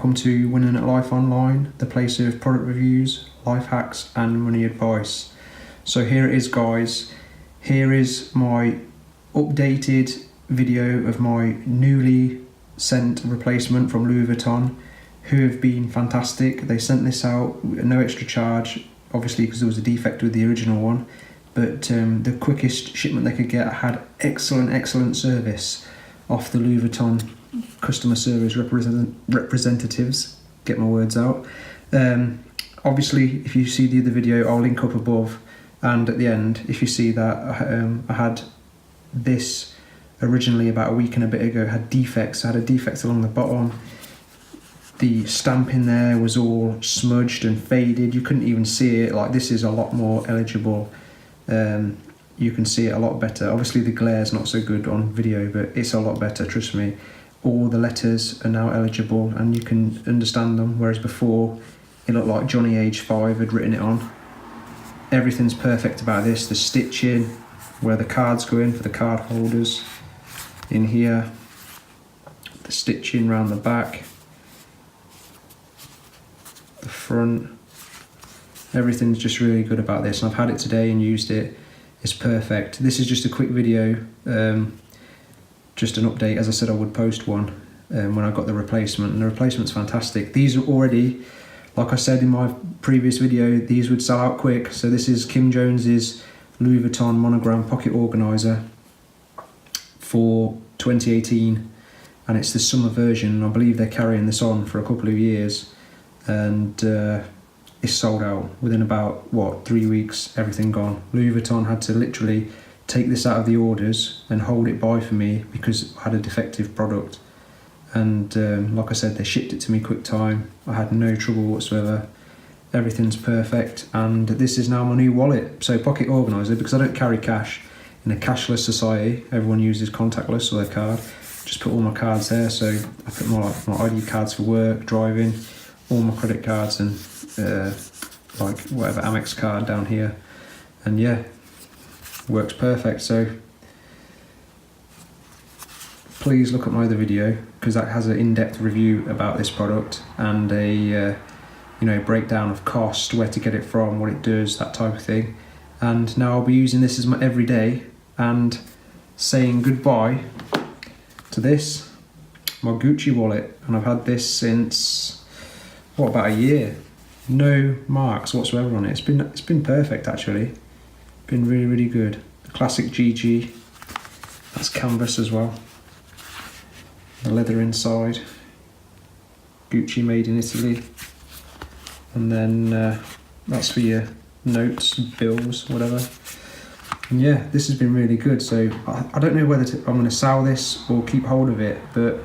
welcome to Winning at Life Online, the place of product reviews, life hacks and money advice. So here it is, guys. Here is my updated video of my newly sent replacement from Louis Vuitton, who have been fantastic. They sent this out at no extra charge, obviously because there was a defect with the original one, but the quickest shipment they could get. Had excellent service off the Louis Vuitton customer service representatives. Get my words out. Obviously, if you see the other video, I'll link up above and at the end. If you see that, I had this originally about a week and a bit ago. It had defects. I had a defect along the bottom. The stamp in there was all smudged and faded. You couldn't even see it. Like, this is a lot more eligible. You can see it a lot better. Obviously the glare's not so good on video, but it's a lot better, trust me. All the letters are now eligible and you can understand them, whereas before it looked like Johnny age 5 had written it on. Everything's perfect about this. The stitching, where the cards go in for the card holders, in here, the stitching around the back, the front, everything's just really good about this, and I've had it today and used it. It's perfect. This is just a quick video, just an update. As I said, I would post one when I got the replacement, and the replacement's fantastic. These are already, like I said in my previous video, these would sell out quick. So this is Kim Jones's Louis Vuitton Monogram Pocket Organiser for 2018, and it's the summer version. I believe they're carrying this on for a couple of years, and it's sold out within about, 3 weeks, everything gone. Louis Vuitton had to literally take this out of the orders and hold it by for me because I had a defective product. And like I said, they shipped it to me quick time. I had no trouble whatsoever. Everything's perfect, and this is now my new wallet. So Pocket Organiser, because I don't carry cash in a cashless society. Everyone uses contactless or their card. Just put all my cards there. So I put my ID cards for work, driving, all my credit cards, and like whatever Amex card down here, and yeah, works perfect. So please look at my other video, because that has an in-depth review about this product and a breakdown of cost, where to get it from, what it does, that type of thing. And now I'll be using this as my everyday and saying goodbye to this, my Gucci wallet, and I've had this since about a year. No marks whatsoever on it. It's been perfect, actually. Been really good. The classic GG. That's canvas as well. The leather inside. Gucci made in Italy. And then that's for your notes, bills, whatever. And yeah, this has been really good. So I don't know whether I'm going to sell this or keep hold of it, but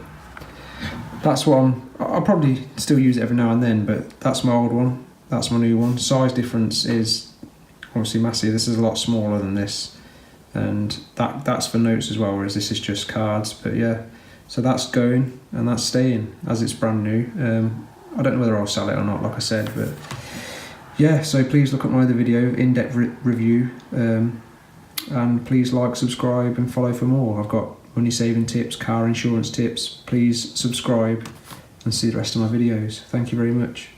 that's what I'll probably still use it every now and then, but that's my old one, that's my new one. Size difference is obviously massive. This is a lot smaller than this, and that's for notes as well, whereas this is just cards. But yeah, so that's going and that's staying as it's brand new. I don't know whether I'll sell it or not, like I said, but yeah, so please look at my other video, in-depth review, and please like, subscribe and follow for more. I've got money saving tips, car insurance tips. Please subscribe and see the rest of my videos. Thank you very much.